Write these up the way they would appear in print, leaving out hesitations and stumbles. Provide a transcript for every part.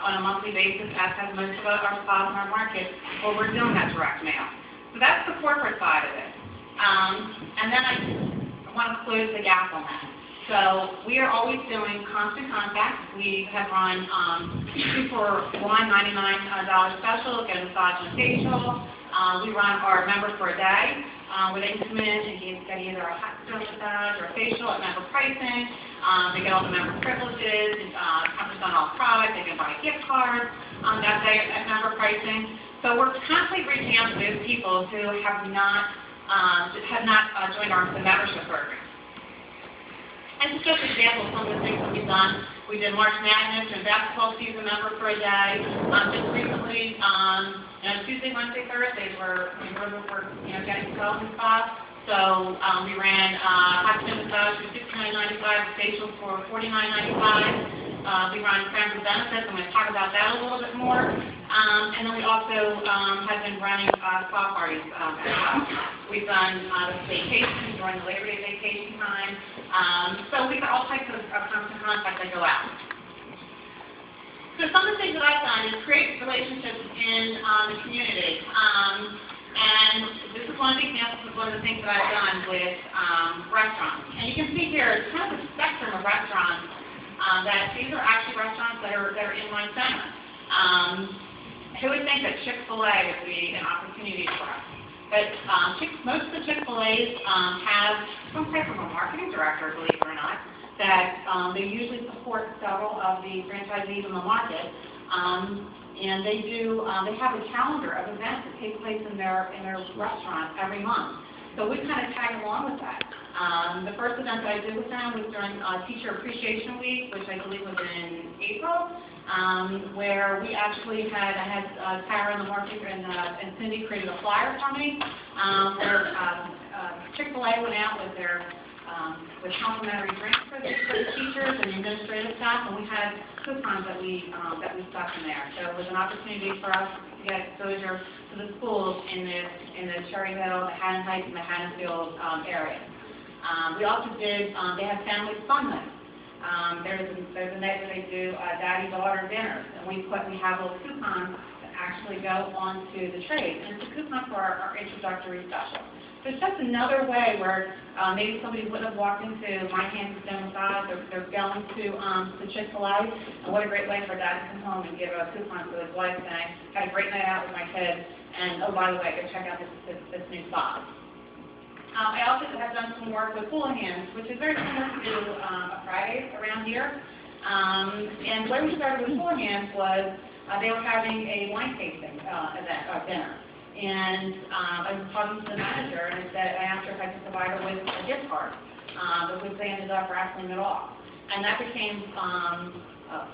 on a monthly basis, as has most of our spas in our market, where we're doing that direct mail. So that's the corporate side of it. And then I want to close the gap on that. So we are always doing constant contact. We have run 2 for $199 special, get a massage and a facial. We run our member for a day, where they can come in and get either a hot stone massage or a facial at member pricing. They get all the member privileges, 10% off product. They can buy gift cards that day at member pricing. So we're constantly reaching out to those people who have not joined the membership program. And just an example of some of the things that we've done. We did March Madness and basketball season member for a day. Just recently, Tuesday, Wednesday, Thursdays were getting 12 in spots. So we ran hot stone massage for $69.95, facials for $49.95. We run friends with benefits. I'm going to talk about that a little bit more. And then we also have been running spa parties as well. We've done vacations during the Labor Day vacation time. So we've got all types of constant contact that go out. So some of the things that I've done is create relationships in the community. And this is one of the examples of one of the things that I've done with restaurants. And you can see here, it's kind of a spectrum of restaurants that these are actually restaurants that are in my center. Who would think that Chick-fil-A would be an opportunity for us? But most of the Chick-fil-A's have some type of a marketing director, believe it or not, that they usually support several of the franchisees in the market. And they have a calendar of events that take place in their restaurant every month. So we kind of tag along with that. The first event that I did with them was during Teacher Appreciation Week, which I believe was in April, where we actually I had Tara and the marketing and Cindy created a flyer for me, where Chick-fil-A went out with their with complimentary drinks for the teachers and the administrative staff, and we had coupons that we stuck in there. So it was an opportunity for us to get exposure to the schools in the Cherry Hill, the Haddon Heights, and the Haddonfield areas. We also did, they have family fun nights. There's a night where they do daddy-daughter dinners, and we have little coupons that actually go onto the trays, and it's a coupon for our introductory special. So it's just another way where maybe somebody wouldn't have walked into my hands and massage, they're going to Chick-fil-A, and what a great way for dad to come home and give a coupon to his wife saying, had a great night out with my kids, and oh, by the way, go check out this new spot. I also have done some work with Houlihan's, which is very similar to a Fridays around here. And the way we started with Houlihan's was they were having a wine tasting dinner. And I was talking to the manager, and I asked her if I could provide her with a gift card, because they ended up raffling it off. And that became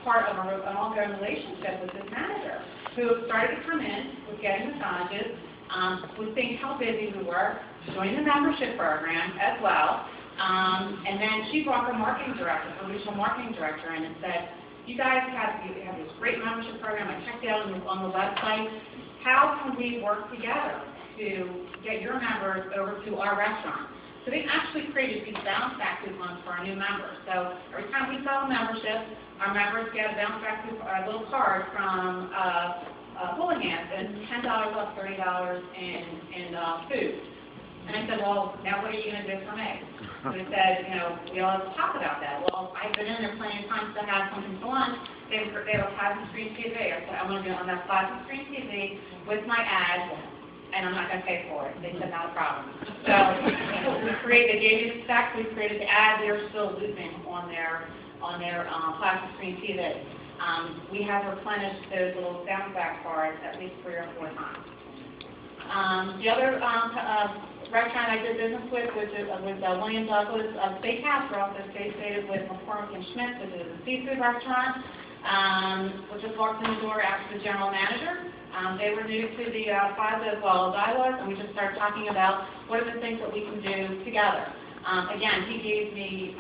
part of an ongoing relationship with this manager, who started to come in, was getting massages, was seeing how busy we were, joined the membership program as well, and then she brought her marketing director, her regional marketing director in and said, you guys have this great membership program, I checked it out on the website, how can we work together to get your members over to our restaurant? So they actually created these bounce back coupons for our new members. So every time we sell a membership, our members get a bounce back coupon, a little card from Houlihan's, and $10 off $30 in food. And I said, well, now what are you going to do for me? So they said, we all have to talk about that. Well, I've been in there plenty of times to have something for lunch. They were plasma screen TV. I said, I'm going to be on that plasma screen TV with my ad, and I'm not going to pay for it. They said, not a problem. So they gave me the specs, we created the ad. They're still looping on their plasma screen TV. We have replenished those little bounce back cards at least 3 or 4 times. The other restaurant I did business with was William Douglas Steakhouse. We're also associated with McCormick and Schmidt, which is a seafood restaurant. We just walked in the door after the general manager. They were new to the plaza as well as I was, and we just started talking about what are the things that we can do together. Again, he gave me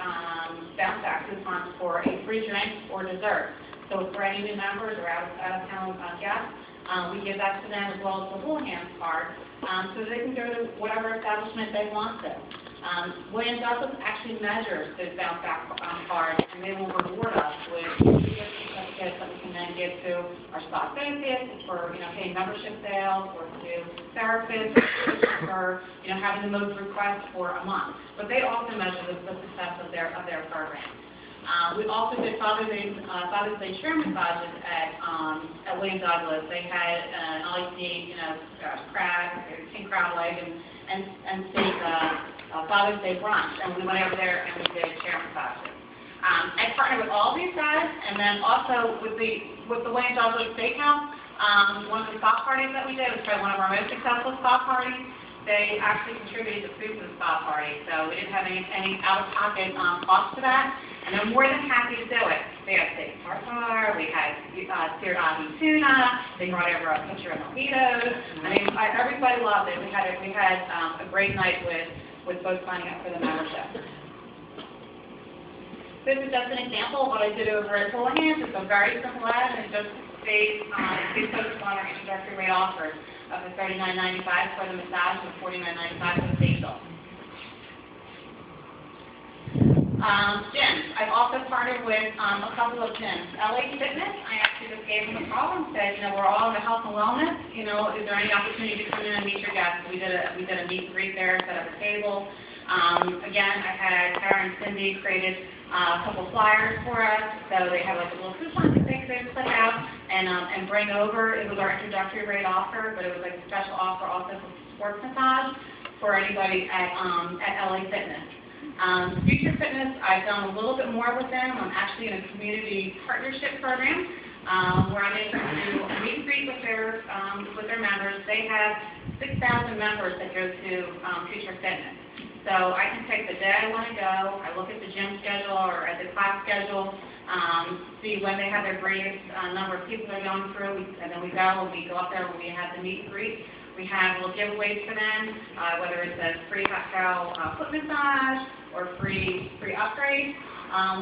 bounce back coupons for a free drink or dessert. So for any new members or out-of-town guests, we give that to them as well as the Houlihan's card, so they can go to whatever establishment they want to. William Douglas actually measures those bounce back cards, and they will reward us with gift certificates that we can then give give to our spa associates, for, paying membership sales, or to therapists, for, having the most requests for a month. But they also measure the success of their program. We also did Father's Day chair massages at William Douglas. They had an all-you-can-eat, king crab leg and steak Father's Day brunch, and we went over there and we did chair massages. I partnered with all these guys, and then also with the William Douglas Steakhouse. One of the spa parties that we did was probably one of our most successful spa parties. They actually contributed the food to the spa party, so we didn't have any out-of-pocket cost to that, and they're more than happy to do it. They had steak tartare, we had seared ahi tuna, they brought over a picture of mojitos. I mean, everybody loved it. We had a great night with folks signing up for the membership. This is just an example of what I did over at Houlihan's. It's a very simple ad, and it just stays focused on our introductory rate offers of the $39.95 for the massage and $49.95 for the facial. Gyms. I've also partnered with a couple of gyms. LA Fitness, I actually just gave them a call and said, we're all into health and wellness. Is there any opportunity to come in and meet your guests? We did a meet and greet there, set up a table. Again, I had Tara and Cindy created a couple flyers for us, so they have like a little coupon that they could put out and bring over. It was our introductory rate offer, but it was like a special offer also for sports massage for anybody at LA Fitness. Future Fitness, I've done a little bit more with them. I'm actually in a community partnership program where I'm able to do a meet and greet with their members. They have 6,000 members that go to Future Fitness. So I can pick the day I want to go. I look at the gym schedule or at the class schedule, see when they have their greatest number of people they're going through, and then we go up there when we have the meet and greet. We have little giveaways for them, whether it's a free hot towel foot massage or free upgrade.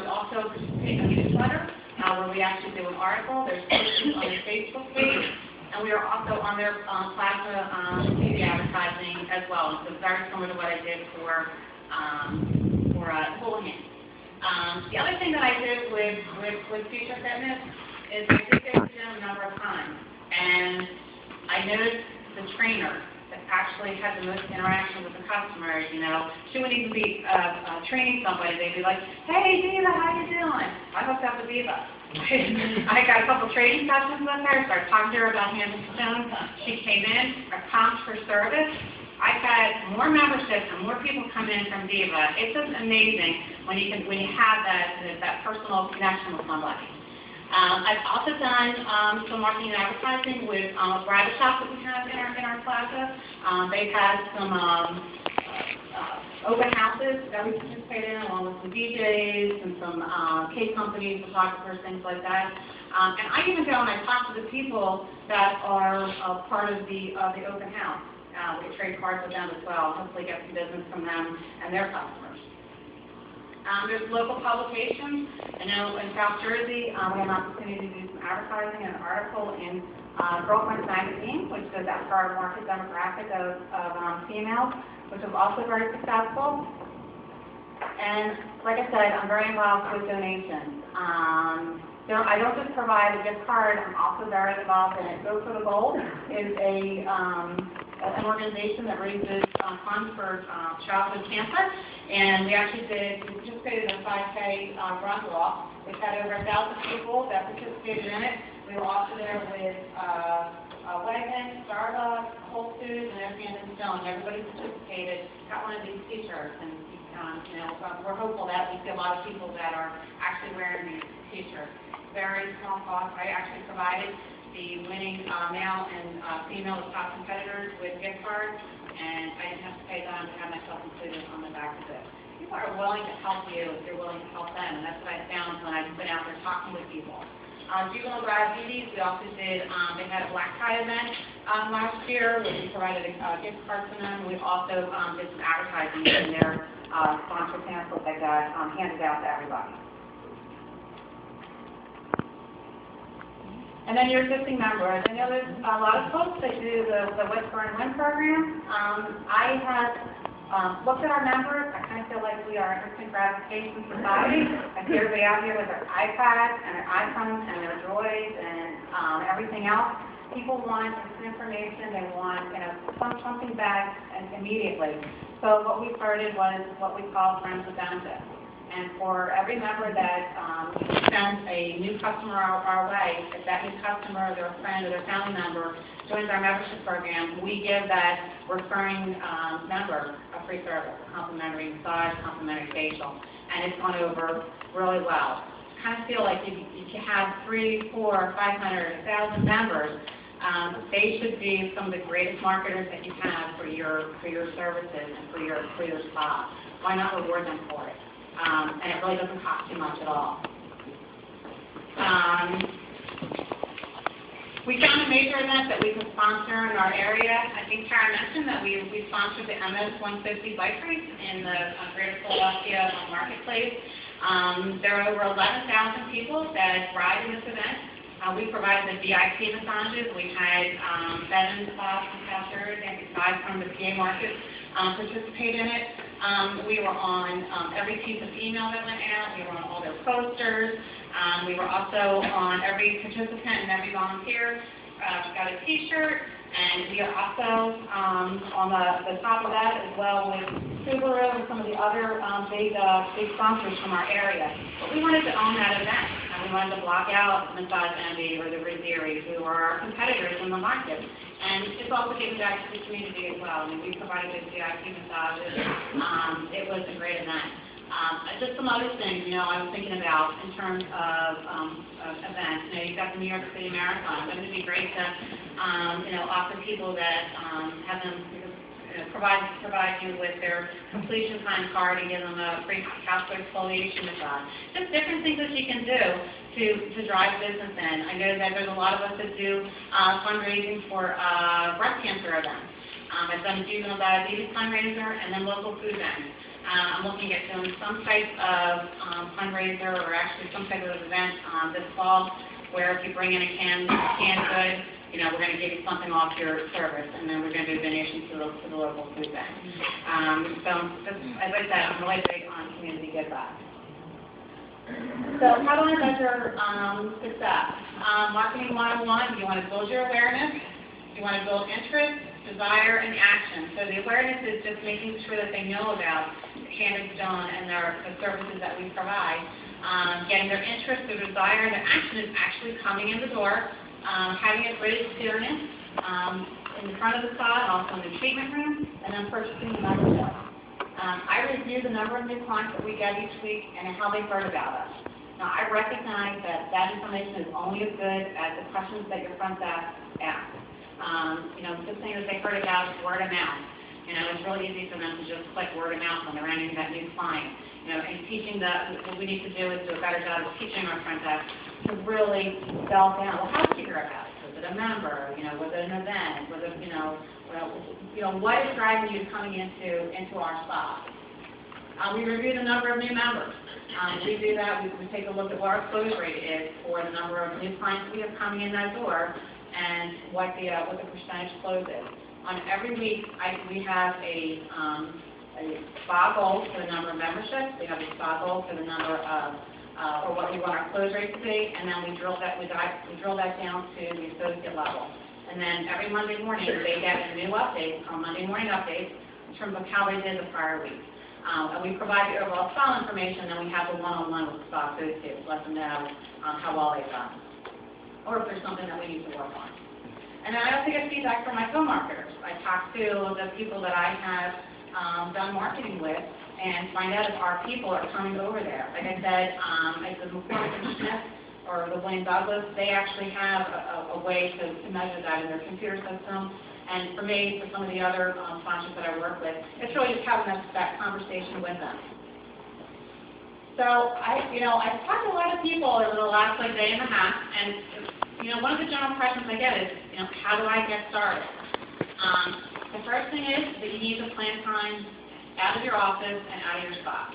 We also take a newsletter where we actually do an article. There's postings on their Facebook page. And we are also on their plasma TV advertising as well. So very similar to what I did for Houlihan's. The other thing that I did with Future Fitness is I did go to them a number of times, and I noticed the trainer that actually had the most interaction with the customers. She wouldn't even be training somebody. They'd be like, "Hey, Diva, how you doing?" I hooked up with Diva. I got a couple training sessions with her, started talking to her about hand and stone. She came in, I comped for service. I've had more memberships and more people come in from Diva. It's just amazing when you have that personal connection with somebody. I've also done some marketing and advertising with a bridal shop that we have in our plaza. They've had some open houses that we participate in, along with some DJs and some cake companies, photographers, things like that. And I even go and I talk to the people that are part of the open house. We trade cards with them as well, hopefully get some business from them and their customers. There's local publications. I know in South Jersey, we have an opportunity to do some advertising and an article in Girlfriends Magazine, which goes out to our market demographic of females, which was also very successful. And like I said, I'm very involved with donations. I don't just provide a gift card, I'm also very involved in it. Go for the Gold is an organization that raises funds for childhood cancer. And we participated in a 5K run walk. We've had over 1,000 people that participated in it. We were also there with Wegmans, Starbucks, Whole Foods, and Hand and Stone. Everybody participated, got one of these t-shirts, and we're hopeful that we see a lot of people that are actually wearing these t-shirts. Very small cost. I actually provided the winning male and female top competitors with gift cards, and I didn't have to pay them to have myself included on the back of it. People are willing to help you if you're willing to help them, and that's what I found when I've been out there talking with people. Juvenile diabetes, we also did, they had a black tie event last year where we provided a gift card to them. We also did some advertising in their sponsored pamphlets that got handed out to everybody. And then your existing members. I know there's a lot of folks that do the Whisper and Win program. I have looked at our members. I kind of feel like we are an instant gratification society. I see everybody out here with their iPads and their iPhones and their Droids and everything else. People want instant information. They want, something back and immediately. So what we started was what we call Friends with Benefits. And for every member that sends a new customer our way, if that new customer, their friend, or their family member joins our membership program, we give that referring member a free service, a complimentary massage, complimentary facial, and it's gone over really well. I kind of feel like if you have 300, 400, 500, 1,000 members, they should be some of the greatest marketers that you have for your services and for your spa. Why not reward them for it? And it really doesn't cost too much at all. We found a major event that we could sponsor in our area. I think Tara mentioned that we sponsored the MS-150 bike race in the Greater Philadelphia Marketplace. There are over 11,000 people that ride in this event. We provided the VIP massages. We had veterans, professors, and guys from the PA market participate in it. We were on every piece of email that went out. We were on all their posters. We were also on every participant and every volunteer got a T-shirt. And we are also on the top of that as well with Subaru and some of the other big sponsors from our area. But we wanted to own that event. And we wanted to block out Massage Envy or the Rizzieri, who are our competitors in the market. And it's also giving back to the community as well. I mean, we provided the VIP massages. It was a great event. Just some other things, I was thinking about in terms of events. You've got the New York City Marathon. It would be great to, offer people that have them provide you with their completion time card and give them a free capsular exfoliation massage. Just different things that you can do to drive business in. I know that there's a lot of us that do fundraising for breast cancer events. I've done a juvenile diabetes fundraiser and then local food banks. I'm looking at doing some type of fundraiser or actually some type of event this fall where if you bring in a canned good, we're going to give you something off your service, and then we're going to do donations to the local food bank. So, as I said, I'm really big on community give back. So, how do I measure success? Marketing 101, you want to build your awareness, you want to build interest, desire, and action. So the awareness is just making sure that they know about Candace Stone and the services that we provide. Getting their interest, their desire, their action is actually coming in the door. Having a great experience in the front of the spa and also in the treatment room, and then purchasing the membership. I review the number of new clients that we get each week and how they've heard about us. Now, I recognize that information is only as good as the questions that your front desk asks. Just saying that they heard about word of mouth. It's really easy for them to just click word of mouth when they're entering that new client. And teaching what we need to do is do a better job of teaching our front desk to really delve down. Well, how did you hear about it? Was it a member? Was it an event? Was it, what is driving you coming into our spa? We review the number of new members. We do that. We take a look at what our close rate is for the number of new clients we have coming in that door, and what the percentage close is. On every week, we have a spa goal for the number of memberships. We have a spa goal for the number of or what we want our close rate to be, and then we drill that down to the associate level. And then every Monday morning, they get a new update on Monday morning updates in terms of how they did the prior week. And we provide the overall spa information, and then we have the one-on-one with the spa associates to let them know how well they've done, or if there's something that we need to work on. And then I also get feedback from my co-marketers. I talk to the people that I have done marketing with and find out if our people are coming over there. Like I said, like the McCormick & Smith or the William Douglas, they actually have a way to measure that in their computer system. And for me, for some of the other sponsors that I work with, it's really just having that conversation with them. So I've talked to a lot of people over the last day and a half, and one of the general questions I get is, how do I get started? The first thing is that you need to plan time out of your office and out of your spa.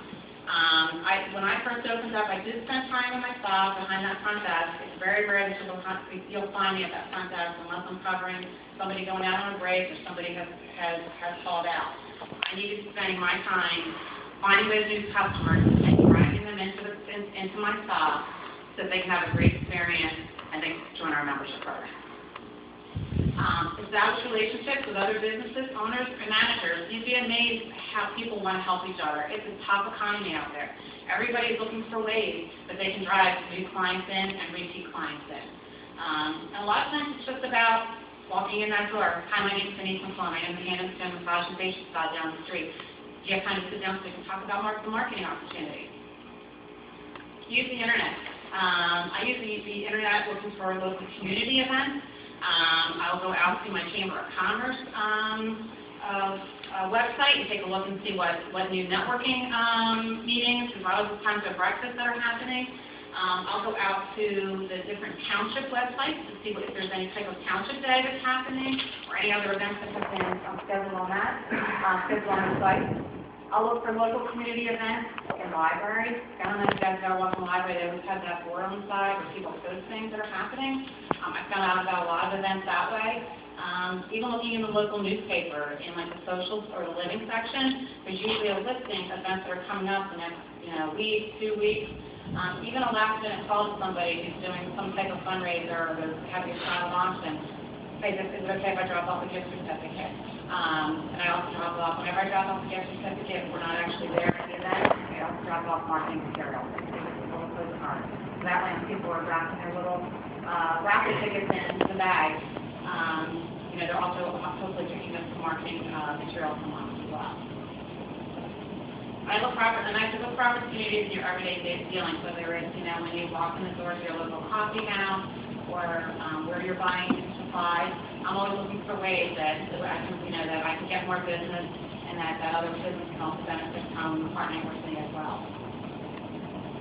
When I first opened up, I did spend time in my spa behind that front desk. It's very rare that you'll find me at that front desk unless I'm covering somebody going out on a break or somebody has called out. I needed to spend my time finding those new customers and driving them into my spa so they can have a great experience and they can join our our membership program. Establish relationships with other businesses, owners, and managers. You'd be amazed how people want to help each other. It's a tough economy out there. Everybody's looking for ways that they can drive new clients in and repeat clients in. And a lot of times it's just about walking in that door. Hi, my name's Denise McClellan. I am the hand and skin massage and facial spa down the street. Do you have time to sit down so we can talk about the marketing opportunities? Use the internet. I use the internet looking for local community events. I'll go out to my Chamber of Commerce website and take a look and see what new networking meetings, as well as times of breakfast that are happening. I'll go out to the different township websites to see if there's any type of township day that's happening or any other events that have been scheduled on that, scheduled on the site. I'll look for local community events in libraries. I don't know if you guys know what's in the library. They always have that board on the side where people post things that are happening. I found out about a lot of events that way. Even looking in the local newspaper, in like the socials or the living section, there's usually a listing of events that are coming up the next week, 2 weeks. Even a last-minute call to somebody who's doing some type of fundraiser or having a silent auction. Hey, is it okay if I drop off a gift certificate? And I also drop off, whenever I drop off a gift certificate, if we're not actually there at the event, I also drop off marketing material. So that way when people are wrapping their little raffle tickets in the bag, they're also hopefully picking up some marketing material from us as well. I look for opportunities in your everyday dealings, whether it's, when you walk in the door to your local coffee house or where you're buying supplies. I'm always looking for ways that I can get more business and that other business can also benefit from the partnering we're seeing as well.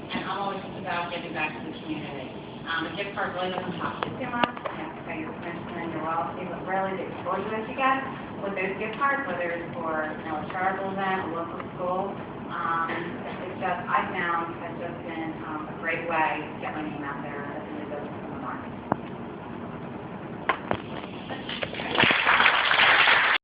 And I'm always just about giving back to the community. A gift card really doesn't cost you too much. You have to pay your pension and your royalty, but really the exposure that you get with those gift cards, whether it's for a charitable event, a local school, it's just, I found, has just been a great way to get my name out there